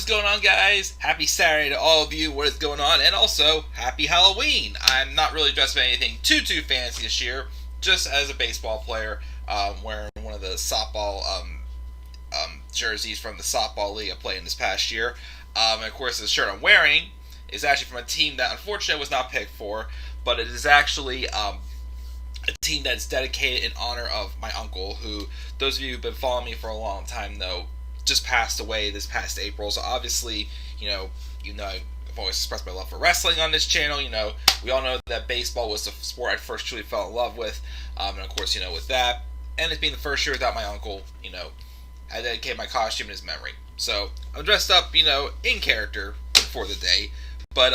is going on, guys? Happy Saturday to all of you. What is going on? And also, happy Halloween. I'm not really dressed for anything too fancy this year. Just as a baseball player, wearing one of the softball jerseys from the softball league I played in this past year. And of course, the shirt I'm wearing is actually from a team that unfortunately I was not picked for, but it is actually a team that's dedicated in honor of my uncle, who, those of you who've been following me for a long time know, just passed away this past April. So obviously, I've always expressed my love for wrestling on this channel. We all know that baseball was the sport I first truly fell in love with. And of course, with that, and it being the first year without my uncle, I dedicated my costume in his memory. So I'm dressed up, in character for the day. But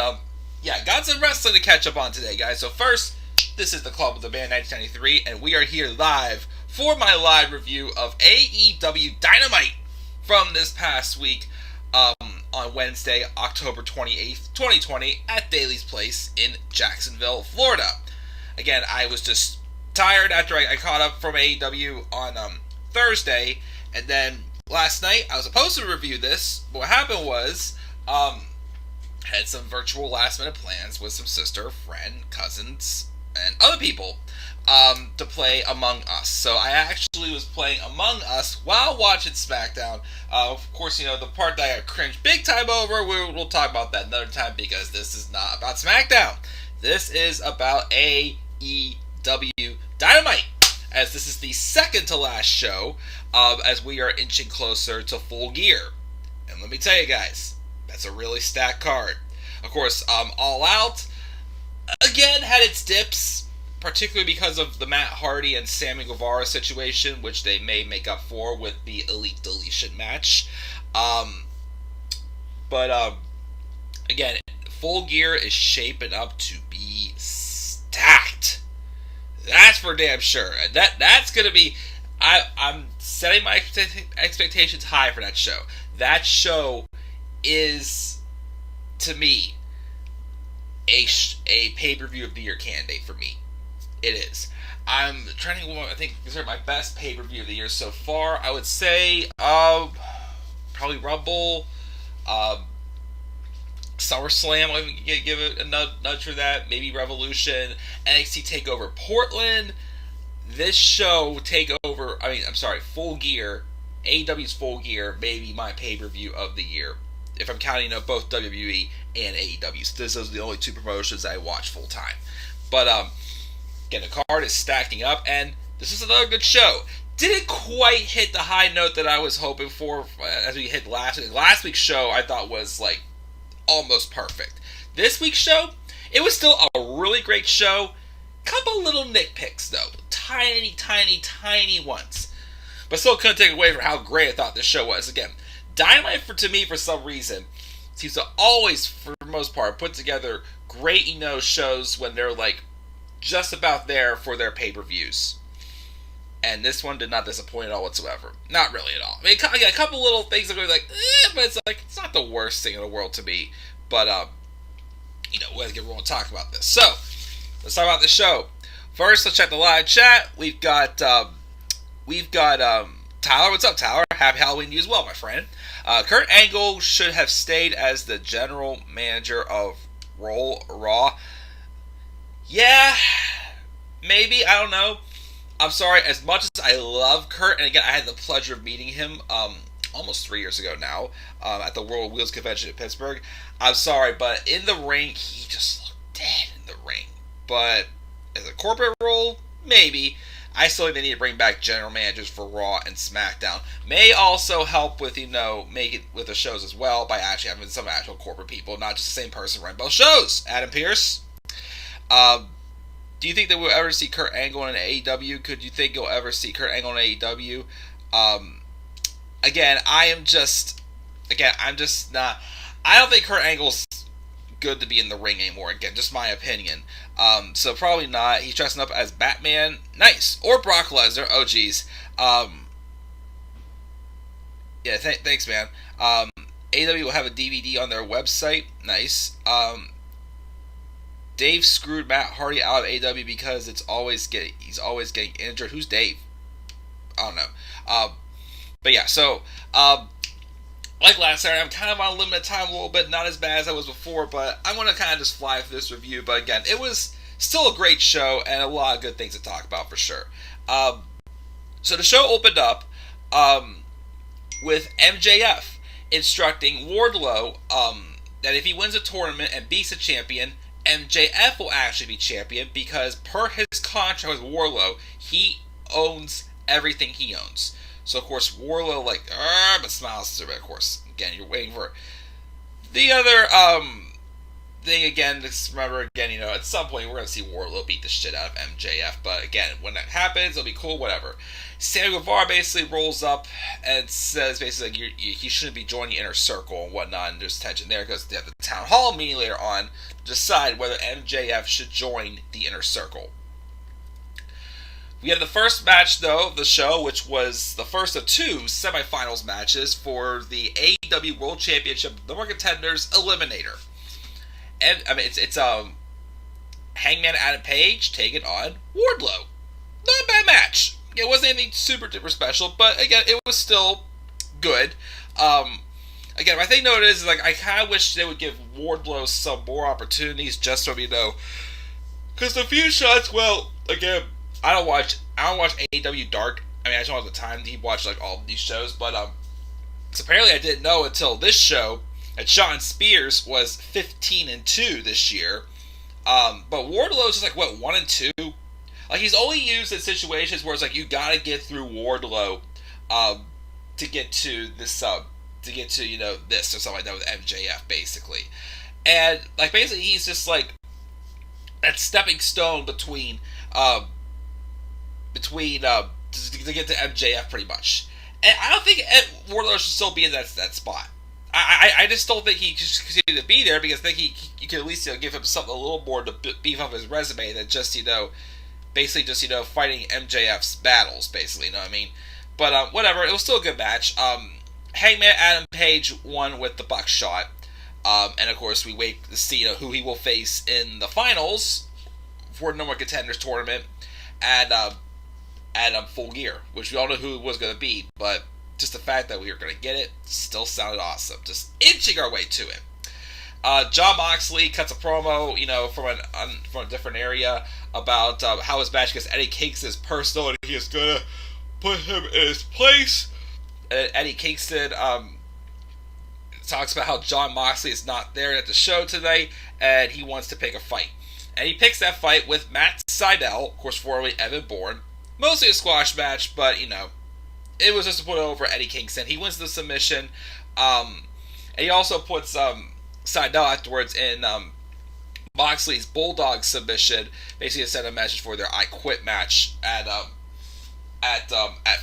got some wrestling to catch up on today, guys. So first, this is the Club of the Band 1993, and we are here live for my live review of AEW Dynamite from this past week on Wednesday, October 28th, 2020 at Daly's Place in Jacksonville, Florida. Again, I was just tired after I caught up from AEW on Thursday, and then last night I was supposed to review this, but what happened was had some virtual last minute plans with some sister, friend, cousins, and other people to play Among Us. So I actually was playing Among Us while watching SmackDown. Of course, the part that I cringed big time over, we'll talk about that another time, because this is not about SmackDown. This is about AEW Dynamite, as this is the second to last show, as we are inching closer to Full Gear. And let me tell you guys, that's a really stacked card. Of course, All Out, again, had its dips, particularly because of the Matt Hardy and Sammy Guevara situation, which they may make up for with the Elite Deletion match. But again, Full Gear is shaping up to be stacked. That's for damn sure. That's going to be... I'm setting my expectations high for that show. That show is, to me, a pay-per-view of the year candidate for me. It is. I'm trying to, I think, these are my best pay-per-view of the year so far. I would say, probably Rumble, SummerSlam, I would give it a nudge for that. Maybe Revolution, NXT TakeOver Portland. This show, Full Gear, AEW's Full Gear, maybe my pay-per-view of the year, if I'm counting both WWE and AEW. So those are the only two promotions I watch full-time. But, again, the card is stacking up, and this is another good show. Didn't quite hit the high note that I was hoping for as we hit last week. Last week's show I thought was, almost perfect. This week's show, it was still a really great show. Couple little nitpicks, though. Tiny ones. But still couldn't take away from how great I thought this show was. Again, Dynamite, to me, for some reason, seems to always, for the most part, put together great, shows when they're, just about there for their pay-per-views. And this one did not disappoint at all whatsoever. Not really at all. I mean, a couple little things that are but it's not the worst thing in the world to me. But, we have to get everyone to talk about this. So, let's talk about the show. First, let's check the live chat. We've got Tyler. What's up, Tyler? Happy Halloween to you as well, my friend. Kurt Angle should have stayed as the general manager of Raw. Yeah, maybe, I don't know. I'm sorry, as much as I love Kurt, and again, I had the pleasure of meeting him almost 3 years ago now at the World Wheels Convention in Pittsburgh. I'm sorry, but in the ring, he just looked dead in the ring. But as a corporate role, maybe. I still think they need to bring back general managers for Raw and SmackDown. May also help with, make it with the shows as well by actually having some actual corporate people, not just the same person running both shows. Adam Pearce. Do you think that we'll ever see Kurt Angle in AEW? Could you think you'll ever see Kurt Angle in AEW? I'm just not. I don't think Kurt Angle's good to be in the ring anymore. Again, just my opinion. So probably not. He's dressing up as Batman. Nice. Or Brock Lesnar. Oh, geez. Thanks, man. AEW will have a DVD on their website. Nice. Dave screwed Matt Hardy out of AEW because he's always getting injured. Who's Dave? I don't know. But yeah, so like last Saturday, I'm kind of on limited time a little bit, not as bad as I was before, but I'm going to kind of just fly through this review. But again, it was still a great show and a lot of good things to talk about for sure. So the show opened up with MJF instructing Wardlow that if he wins a tournament and beats a champion, MJF will actually be champion because per his contract with Wardlow, he owns everything he owns. So of course Wardlow but smiles through it. Of course, again, you're waiting for the other thing again. Just remember again, at some point we're gonna see Wardlow beat the shit out of MJF. But again, when that happens, it'll be cool. Whatever. Sammy Guevara basically rolls up and says basically he shouldn't be joining the inner circle and whatnot. And there's tension there because they have the town hall meeting later on to decide whether MJF should join the inner circle. We had the first match, though, of the show, which was the first of two semifinals matches for the AEW World Championship number contenders Eliminator. And I mean, it's Hangman Adam Page taking on Wardlow. Not a bad match. It wasn't anything super duper special, but again, it was still good. Again, my thing though is I kind of wish they would give Wardlow some more opportunities, just so because the few shots. Well, again, I don't watch AEW Dark. I mean, I just don't have the time to watch all of these shows, but so apparently I didn't know until this show that Shawn Spears was 15-2 this year. But Wardlow's just 1-2. He's only used in situations where it's you gotta get through Wardlow to get to this this or something like that with MJF basically. And basically he's just that stepping stone between to get to MJF pretty much. And I don't think Wardlow should still be in that spot. I just don't think he should continue to be there because I think you could at least give him something a little more to beef up his resume than just basically just fighting MJF's battles basically, you know what I mean? But whatever, it was still a good match. Hangman Adam Page won with the buckshot, and of course we wait to see who he will face in the finals for the number one contenders tournament at Full Gear, which we all know who it was going to be, but just the fact that we were going to get it still sounded awesome. Just inching our way to it. Jon Moxley cuts a promo, from a different area about how his match against Eddie Kingston is personal and he is going to put him in his place. Eddie Kingston talks about how Jon Moxley is not there at the show today and he wants to pick a fight. And he picks that fight with Matt Sydal, of course, formerly Evan Bourne. Mostly a squash match, but, it was just to put over Eddie Kingston. He wins the submission. And he also puts Sydal afterwards in Moxley's Bulldog submission, basically to send a message for their I Quit match at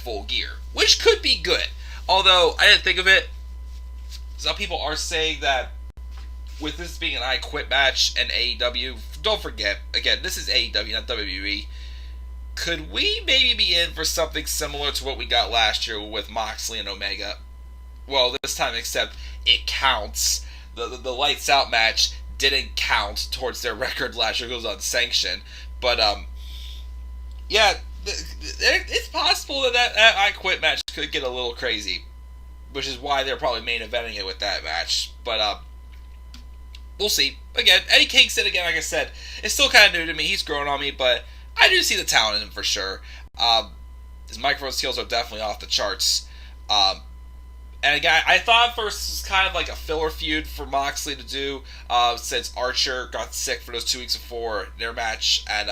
Full Gear, which could be good. Although, I didn't think of it. Some people are saying that with this being an I Quit match and AEW, don't forget, again, this is AEW, not WWE. Could we maybe be in for something similar to what we got last year with Moxley and Omega? Well, this time, except it counts. The Lights Out match didn't count towards their record last year. It was unsanctioned. But, yeah, it's possible that I Quit match could get a little crazy, which is why they're probably main eventing it with that match. But, we'll see. Again, Eddie Kingston, again, like I said, it's still kind of new to me. He's growing on me, but I do see the talent in him for sure. His microphone skills are definitely off the charts. And again, I thought at first this was kind of like a filler feud for Moxley to do, since Archer got sick for those 2 weeks before their match on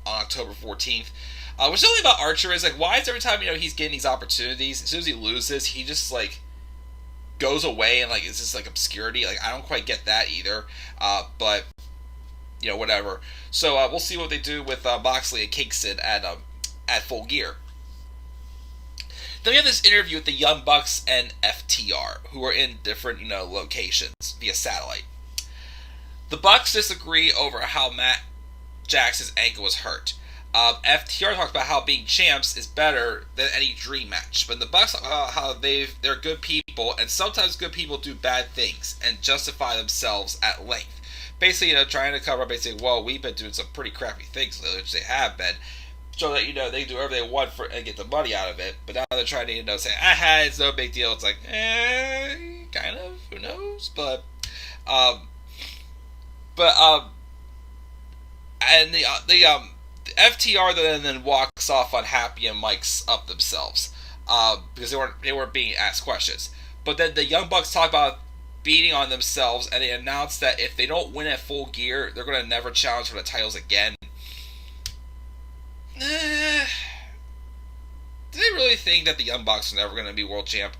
October 14th. What's only about Archer is why is every time he's getting these opportunities, as soon as he loses, he just goes away and it's just obscurity. I don't quite get that either. But whatever. So we'll see what they do with Moxley and Kingston at Full Gear. Then we have this interview with the Young Bucks and FTR, who are in different locations via satellite. The Bucks disagree over how Matt Jackson's ankle was hurt. FTR talks about how being champs is better than any dream match, but the Bucks talk about how they're good people, and sometimes good people do bad things and justify themselves at length. Basically, trying to cover up, well, we've been doing some pretty crappy things lately, which they have been. show that, they can do whatever they want for and get the money out of it. But now they're trying to, say, it's no big deal. It's like, kind of, who knows? And the FTR then walks off unhappy and mics up themselves because they weren't being asked questions. But then the Young Bucks talk about beating on themselves, and they announce that if they don't win at Full Gear, they're going to never challenge for the titles again. Do they really think that the Young Bucks are never going to be world champ?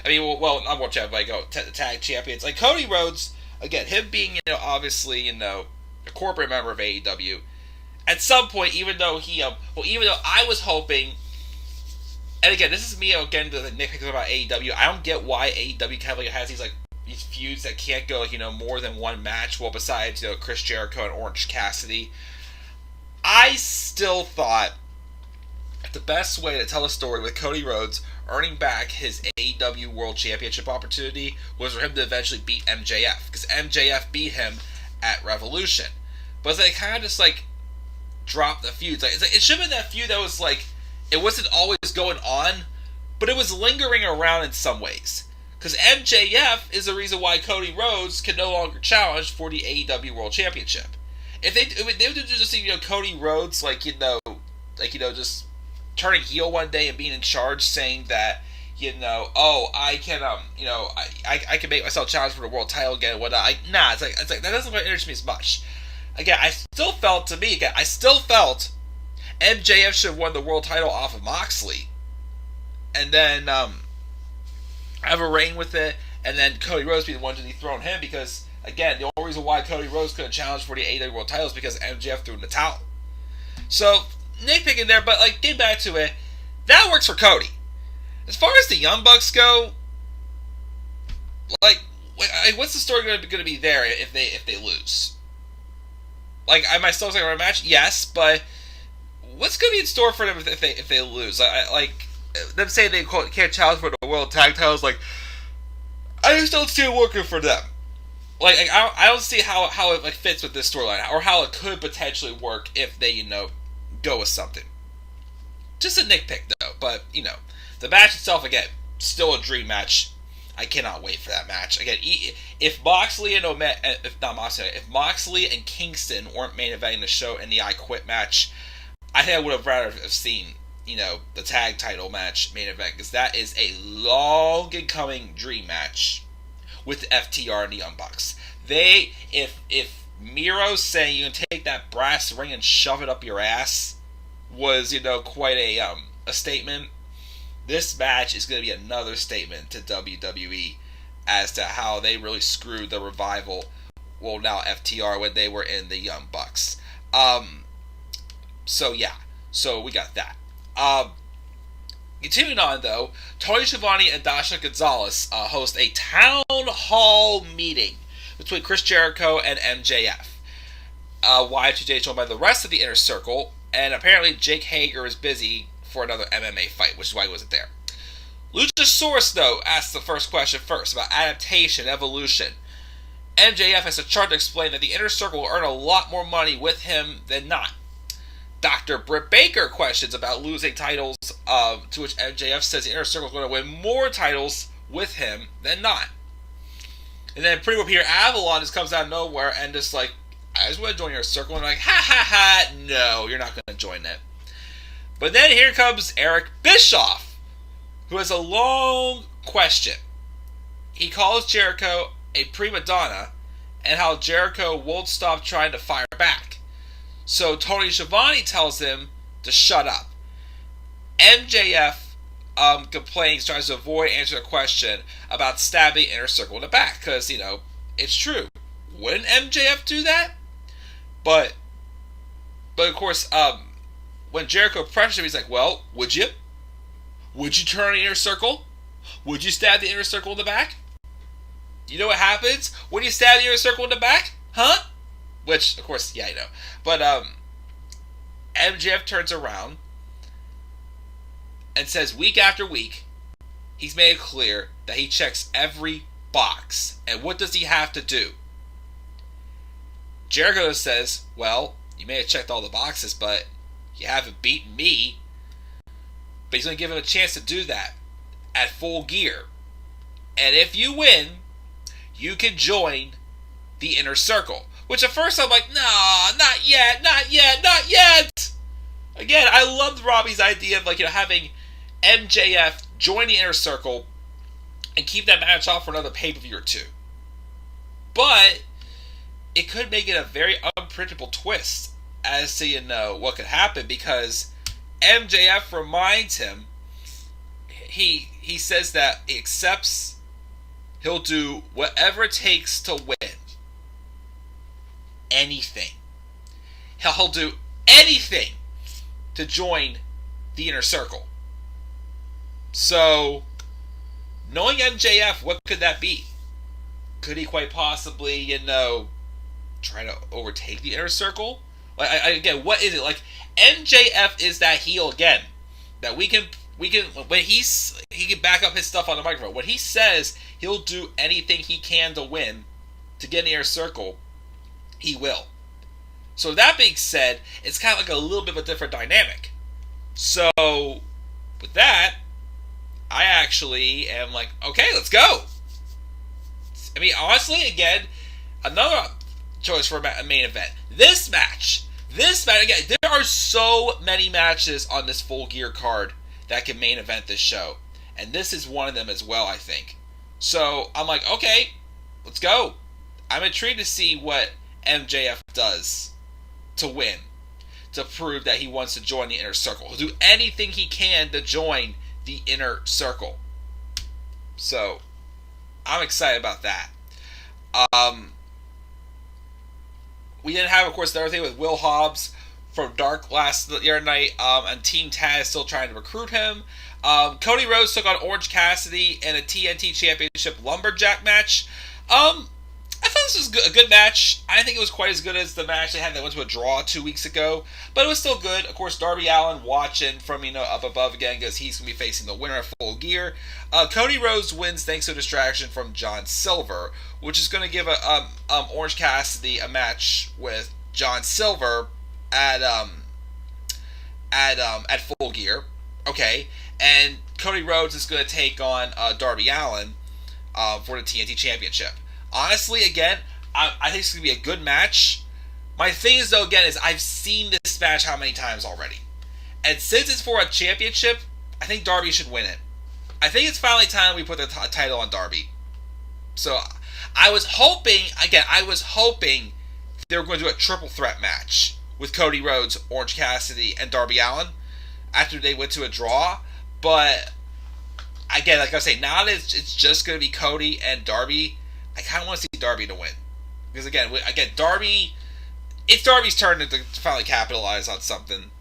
I mean, well, not world champ, but tag champions. Like Cody Rhodes, again, him being, obviously, a corporate member of AEW. At some point, even though I was hoping, and again, this is me again the nitpicking about AEW. I don't get why AEW kind of has these feuds that can't go more than one match. Well, besides Chris Jericho and Orange Cassidy, I still thought the best way to tell a story with Cody Rhodes earning back his AEW World Championship opportunity was for him to eventually beat MJF, because MJF beat him at Revolution. But they kind of just dropped the feuds. It should have been that feud that was it wasn't always going on, but it was lingering around in some ways. Because MJF is the reason why Cody Rhodes can no longer challenge for the AEW World Championship. If they would just see Cody Rhodes just turning heel one day and being in charge, saying that I can I can make myself challenge for the world title again and whatnot. It's like that doesn't quite interest me as much. Again, I still felt MJF should have won the world title off of Moxley, and then have a reign with it, and then Cody Rhodes be the one to dethrone him, because again, the only reason why Cody Rhodes couldn't challenge for the AEW World Title is because MJF threw in the towel. So, nitpicking there, but getting back to it, that works for Cody. As far as the Young Bucks go, what's the story going to be there if they lose? Am I still saying a match? Yes, but what's going to be in store for them if they lose? Them saying they can't challenge for the World Tag Titles, I just don't see it working for them. I don't see how it fits with this storyline, or how it could potentially work if they go with something. Just a nitpick though, but the match itself, again, still a dream match. I cannot wait for that match. Again, if Moxley and Kingston weren't main eventing the show in the I Quit match, I think I would have rather have seen the tag title match main event, because that is a long and coming dream match with FTR and the Young Bucks. If Miro's saying you can take that brass ring and shove it up your ass was quite a statement, this match is going to be another statement to WWE as to how they really screwed the Revival, well, now FTR, when they were in the Young Bucks. So we got that. Continuing on, though, Tony Schiavone and Dasha Gonzalez host a town hall meeting between Chris Jericho and MJF. Y2J is joined by the rest of the Inner Circle, and apparently Jake Hager is busy for another MMA fight, which is why he wasn't there. Luchasaurus, though, asks the first question first about adaptation, evolution. MJF has a chart to explain that the Inner Circle will earn a lot more money with him than not. Dr. Britt Baker questions about losing titles, to which MJF says the Inner Circle is going to win more titles with him than not. And then Pretty Peter Avalon just comes out of nowhere and just I just want to join your circle. And I'm like, ha ha ha, no, you're not going to join it. But then here comes Eric Bischoff, who has a long question. He calls Jericho a prima donna, and how Jericho won't stop trying to fire back. So Tony Schiavone tells him to shut up. MJF complains, tries to avoid answering a question about stabbing Inner Circle in the back, because, it's true. Wouldn't MJF do that? But of course, when Jericho pressures him, he's like, well, would you? Would you turn on the Inner Circle? Would you stab the Inner Circle in the back? You know what happens when you stab the Inner Circle in the back? Huh? Which, of course, yeah, I know. But MJF turns around and says week after week, he's made it clear that he checks every box. And what does he have to do? Jericho says, well, you may have checked all the boxes, but You haven't beaten me. But he's going to give him a chance to do that at Full Gear. And if you win, you can join the Inner Circle. Which at first I'm like, nah, not yet, not yet, not yet. Again, I loved Robbie's idea of having MJF join the Inner Circle and keep that match off for another pay-per-view or two. But it could make it a very unpredictable twist as to what could happen, because MJF reminds him, he says that he accepts, he'll do whatever it takes to win. Anything. He'll do anything to join the Inner Circle. So, knowing MJF, what could that be? Could he quite possibly, try to overtake the Inner Circle? Again, what is it? MJF is that heel again. That we can when he can back up his stuff on the microphone. When he says he'll do anything he can to win, to get in the Inner Circle, he will. So that being said, it's kind of a little bit of a different dynamic. So, with that, I actually am okay, let's go. I mean, honestly, again, another choice for a main event. This match, again, there are so many matches on this Full Gear card that can main event this show. And this is one of them as well, I think. So, I'm okay, let's go. I'm intrigued to see what MJF does to win, to prove that he wants to join the Inner Circle. He'll do anything he can to join the Inner Circle. So, I'm excited about that. We didn't have, of course, the other thing with Will Hobbs from Dark last year night, and Team Taz still trying to recruit him. Cody Rhodes took on Orange Cassidy in a TNT Championship Lumberjack match. I thought this was a good match. I didn't think it was quite as good as the match they had that went to a draw 2 weeks ago, but it was still good. Of course, Darby Allin watching from up above again, because he's going to be facing the winner of Full Gear. Cody Rhodes wins thanks to a distraction from John Silver, which is going to give Orange Cassidy a match with John Silver at Full Gear. Okay, and Cody Rhodes is going to take on Darby Allin for the TNT Championship. Honestly, again, I think it's going to be a good match. My thing is, though, again, is I've seen this match how many times already. And since it's for a championship, I think Darby should win it. I think it's finally time we put the title on Darby. So, I was hoping they were going to do a triple threat match with Cody Rhodes, Orange Cassidy, and Darby Allin after they went to a draw. But, again, like I say, now that it's just going to be Cody and Darby, I kind of want to see Darby to win. Because, again, Darby, it's Darby's turn to finally capitalize on something,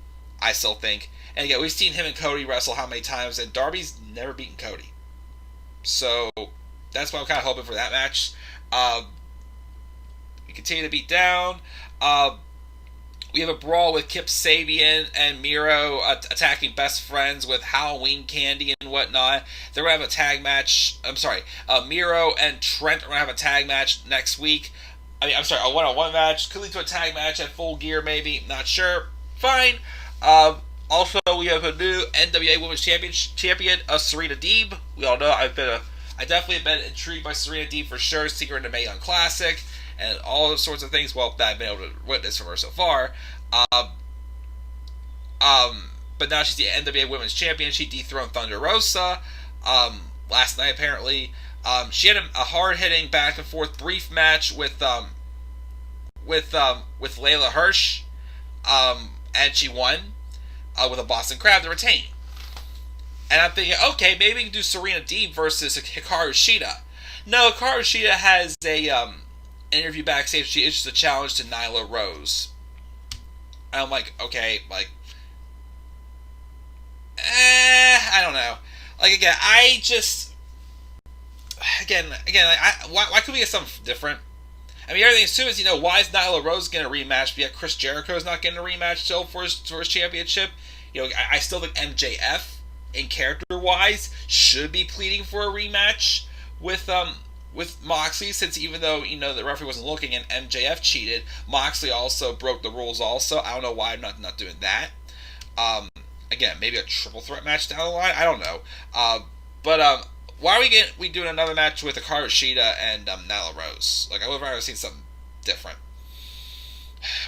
I still think. And, again, we've seen him and Cody wrestle how many times, and Darby's never beaten Cody. So, that's why I'm kind of hoping for that match. We continue to beat down. We have a brawl with Kip Sabian and Miro attacking best friends with Halloween candy and whatnot. They're going to have a tag match. Miro and Trent are going to have a tag match next week. A one-on-one match. Could lead to a tag match at Full Gear, maybe. Not sure. Fine. Also, we have a new NWA Women's Champion, Serena Deeb. We all know I definitely have been intrigued by Serena Deeb for sure. Seeing her in the Mae Young Classic and all those sorts of things. Well, that I've been able to witness from her so far. But now she's the NWA Women's Champion. She dethroned Thunder Rosa last night, apparently. She had a hard-hitting, back-and-forth brief match with Layla Hirsch, and she won with a Boston Crab to retain. And I'm thinking, okay, maybe we can do Serena Deeb versus Hikaru Shida. No, Hikaru Shida has a interview backstage. She issues a challenge to Nyla Rose. And I'm like, okay, I don't know. Why could we get something different? I mean, everything too is, why is Nyla Rose getting a rematch, but yet Chris Jericho is not getting a rematch still for his championship? I still think MJF, in character-wise, should be pleading for a rematch with Moxley, since even though, the referee wasn't looking and MJF cheated, Moxley also broke the rules also. I don't know why I'm not doing that. Again, maybe a triple threat match down the line. I don't know. But why are we doing another match with Hikaru Shida and Nyla Rose? Like, I would have rather seen something different.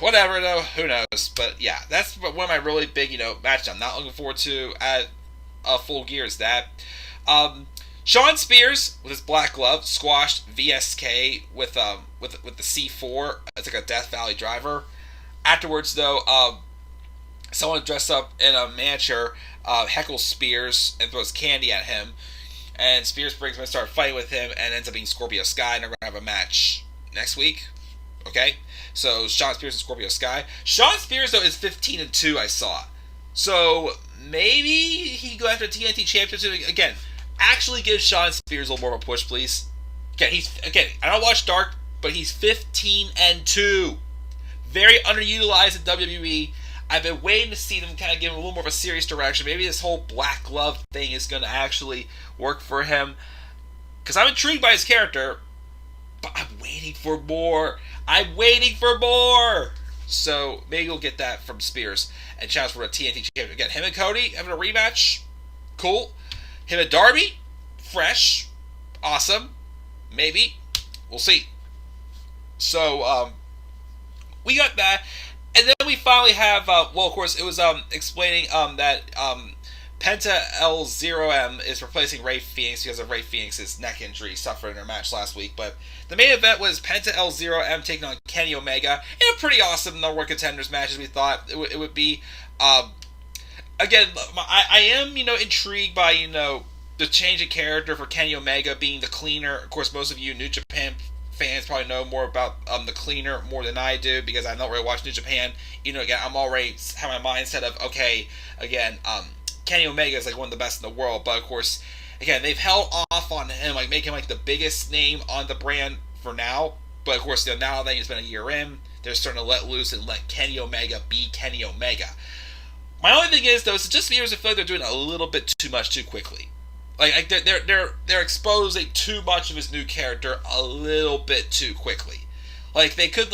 Whatever, though. Who knows? But yeah, that's one of my really big, matches I'm not looking forward to at Full Gear is that. Shawn Spears with his black glove squashed VSK with the C4. It's like a Death Valley driver. Afterwards, though, someone dressed up in a miniature heckles Spears and throws candy at him. And Spears brings him and starts fighting with him and ends up being Scorpio Sky, and they're going to have a match next week. Okay? So, Shawn Spears and Scorpio Sky. Shawn Spears, though, is 15-2, I saw. So, maybe he go after the TNT Championship. Again, actually give Shawn Spears a little more of a push, please. Again, I don't watch Dark, but he's 15-2. Very underutilized in WWE. I've been waiting to see them kind of give him a little more of a serious direction. Maybe this whole black glove thing is going to actually work for him. Because I'm intrigued by his character, but I'm waiting for more. So maybe we'll get that from Spears and challenge for a TNT champion. Again, him and Cody having a rematch. Cool. Him and Darby. Fresh. Awesome. Maybe. We'll see. So, we got that. And then we finally have, of course, it was explaining that Penta L0M is replacing Rey Fenix because of Rey Fenix's neck injury suffered in her match last week. But the main event was Penta L0M taking on Kenny Omega in a pretty awesome number of contenders match as we thought it would be. Again, I am, intrigued by, the change in character for Kenny Omega being the cleaner. Of course, most of you New Japan fans probably know more about the cleaner more than I do because I don't really watch New Japan. Again, I'm already have my mindset of Kenny Omega is like one of the best in the world, but of course, again, they've held off on him, like making him like the biggest name on the brand for now. But of course, now that he's been a year in, they're starting to let loose and let Kenny Omega be Kenny Omega. My only thing is though, is it just viewers feel like they're doing a little bit too much too quickly. Like they're exposing too much of his new character a little bit too quickly. Like they could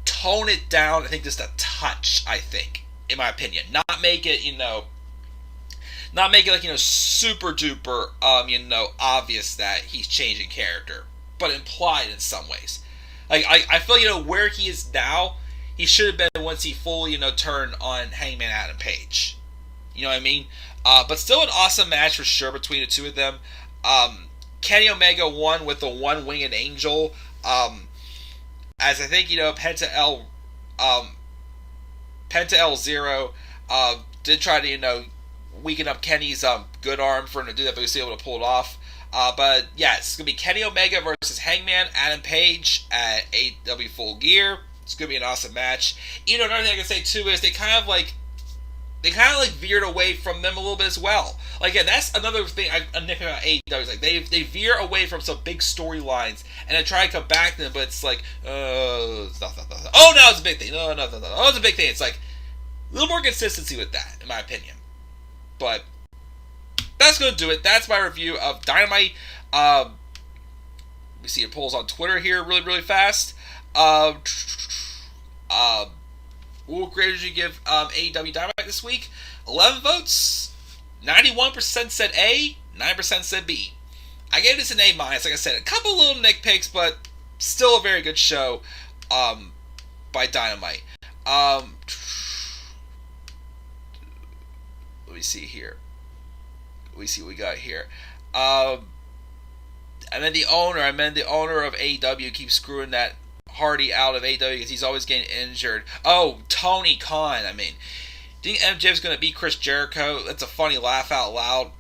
tone it down, I think just a touch, I think, in my opinion. Not make it, super duper obvious that he's changing character, but implied in some ways. Like I feel where he is now, he should have been once he fully turned on Hangman Adam Page. You know what I mean? But still an awesome match for sure between the two of them. Kenny Omega won with the one-winged angel. As I think, Penta L0 did try to, weaken up Kenny's good arm for him to do that, but he was able to pull it off. But yeah, it's going to be Kenny Omega versus Hangman Adam Page at AEW Full Gear. It's going to be an awesome match. Another thing I can say too is they kind of veered away from them a little bit as well. Like, yeah, that's another thing I nitpick about AEW. Is like they veer away from some big storylines and then try to come back to them, but it's like, oh, no, it's a big thing. No, it's a big thing. It's like a little more consistency with that, in my opinion. But that's going to do it. That's my review of Dynamite. Let me see your polls on Twitter here really, really fast. What grade did you give AEW Dynamite this week? 11 votes. 91% said A, 9% said B. I gave this an A-. Like I said, a couple little nitpicks, but still a very good show by Dynamite. Let me see here. Let me see what we got here. I meant the owner of AEW keeps screwing that Hardy out of AEW because he's always getting injured. Oh, Tony Khan. Do you think MJF's going to beat Chris Jericho? That's a funny laugh out loud.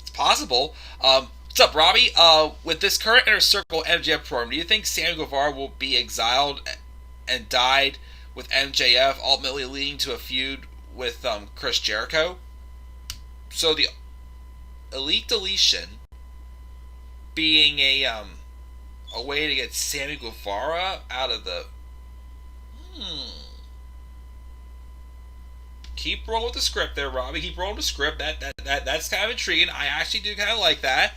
It's possible. What's up, Robbie? With this current Inner Circle MJF program, do you think Sammy Guevara will be exiled and died with MJF, ultimately leading to a feud with Chris Jericho? So the Elite Deletion being a way to get Sammy Guevara out of the... Keep rolling with the script there, Robbie. Keep rolling with the script. That's kind of intriguing. I actually do kind of like that.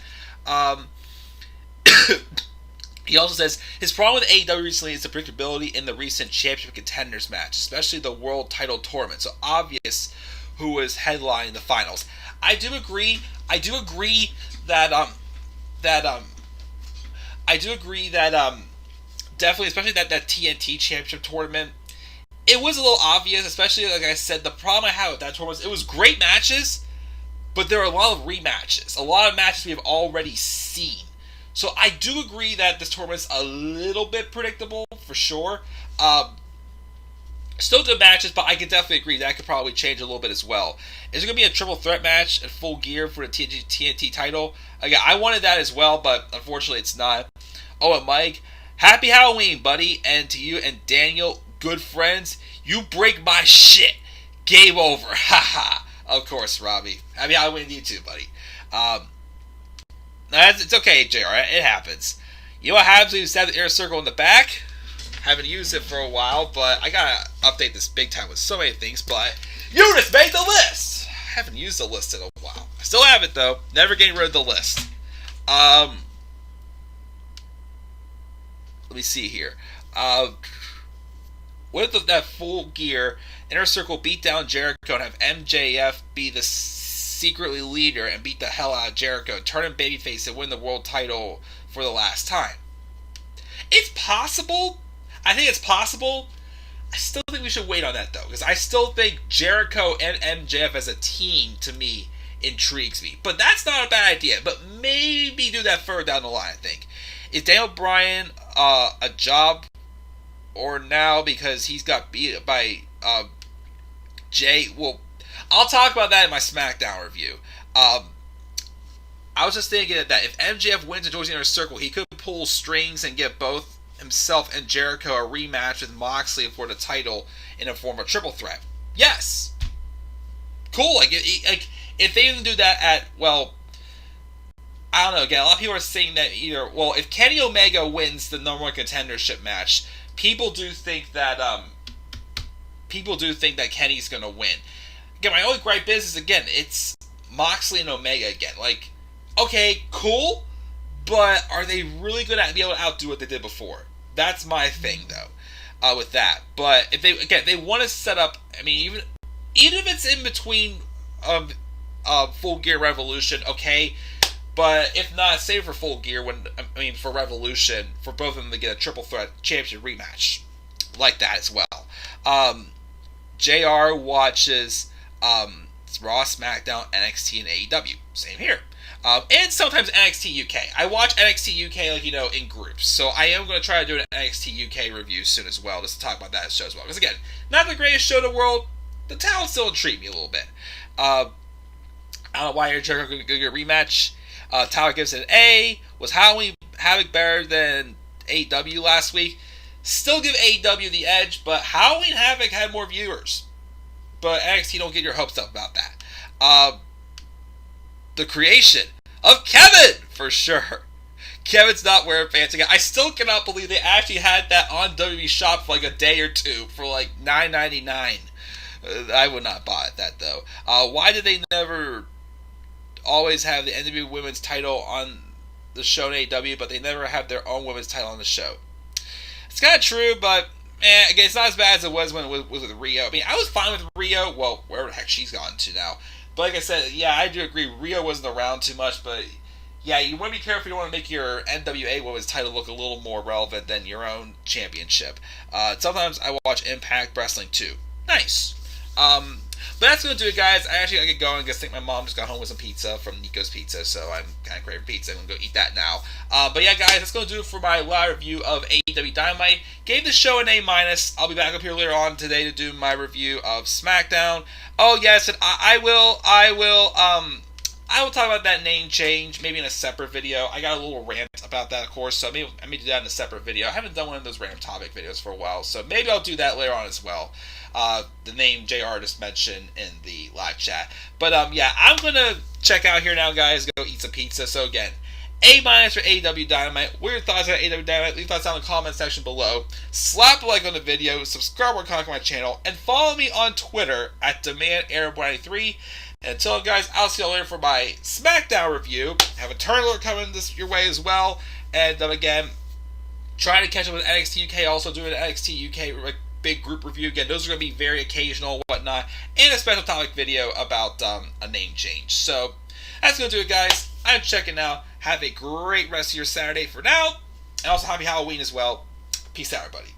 He also says, his problem with AEW recently is the predictability in the recent championship contenders match, especially the world title tournament. So obvious who was headlining the finals. I do agree that definitely, especially that TNT Championship tournament, it was a little obvious, especially like I said, the problem I had with that tournament was it was great matches, but there were a lot of rematches, a lot of matches we have already seen. So I do agree that this tournament's a little bit predictable for sure. Still good matches, but I can definitely agree that could probably change a little bit as well. Is there going to be a triple threat match at Full Gear for the TNT title? Again, I wanted that as well, but unfortunately it's not. Oh, and Mike, happy Halloween, buddy. And to you and Daniel, good friends, you break my shit. Game over. Haha. Of course, Robbie. Happy Halloween to you too, buddy. It's okay, JR. It happens. You know what happens when you stab the air circle in the back? Haven't used it for a while, but I gotta update this big time with so many things, but you just made the list! I haven't used the list in a while. I still have it, though. Never getting rid of the list. Let me see here. What if that Full Gear Inner Circle beat down Jericho and have MJF be the secretly leader and beat the hell out of Jericho, turn him babyface and win the world title for the last time? It's possible. I think it's possible. I still think we should wait on that, though, because I still think Jericho and MJF as a team, to me, intrigues me. But that's not a bad idea. But maybe do that further down the line, I think. Is Daniel Bryan a job or now because he's got beat by Jay? Well, I'll talk about that in my SmackDown review. I was just thinking that if MJF wins and joins the Inner Circle, he could pull strings and get both himself and Jericho a rematch with Moxley for the title in a form of triple threat. Yes. Cool. Like if they even do that at, well, I don't know. Again, a lot of people are saying that either, well, if Kenny Omega wins the number one contendership match, people do think that Kenny's going to win. Again, my only gripe is again, it's Moxley and Omega again. Like, okay, cool, but are they really going to be able to outdo what they did before? That's my thing, though, with that. But if they want to set up, I mean, even if it's in between Full Gear Revolution, okay. But if not, save for Full Gear for Revolution, for both of them to get a triple threat championship rematch like that as well. JR watches Raw, SmackDown, NXT, and AEW. Same here. And sometimes NXT UK. I watch NXT UK, in groups. So I am going to try to do an NXT UK review soon as well, just to talk about that show as well. Because again, not the greatest show in the world. The talent still intrigue me a little bit. I don't know why you're going to get a rematch. Tyler gives it an A. Was Halloween Havoc better than AEW last week? Still give AEW the edge, but Halloween Havoc had more viewers. But NXT, don't get your hopes up about that. The creation of Kevin, for sure. Kevin's not wearing fancy. I still cannot believe they actually had that on WWE Shop for like a day or two for like $9.99. I would not buy that, though. Why did they never always have the NWA Women's title on the show in AEW, but they never have their own women's title on the show? It's kind of true, but again, it's not as bad as it was when it was with Rio. I mean, I was fine with Rio. Well, wherever the heck she's gone to now. But like I said, yeah, I do agree. Rio wasn't around too much, but yeah, you want to be careful. You don't want to make your NWA Women's title look a little more relevant than your own championship. Sometimes I watch Impact Wrestling too. Nice. But that's going to do it, guys. I actually got to get going because I think my mom just got home with some pizza from Nico's Pizza, so I'm kind of craving pizza. I'm going to go eat that now. But yeah, guys, that's going to do it for my live review of AEW Dynamite. Gave the show an A-. I'll be back up here later on today to do my review of SmackDown. Oh, yes, and I will talk about that name change maybe in a separate video. I got a little rant about that, of course, so I may do that in a separate video. I haven't done one of those random topic videos for a while, so maybe I'll do that later on as well. The name JR just mentioned in the live chat. But yeah, I'm going to check out here now, guys. Go eat some pizza. So again, A- for AEW Dynamite. What are your thoughts on AEW Dynamite? Leave thoughts down in the comment section below. Slap a like on the video. Subscribe or comment on my channel. And follow me on Twitter at DemandAirborne93. And until then, guys, I'll see you later for my SmackDown review. Have a turn alert coming your way as well. And again, trying to catch up with NXT UK. Also doing an NXT UK big group review. Again, those are going to be very occasional, whatnot, and a special topic video about a name change. So that's going to do it, guys. I'm checking out. Have a great rest of your Saturday for now, and also happy Halloween as well. Peace out, everybody.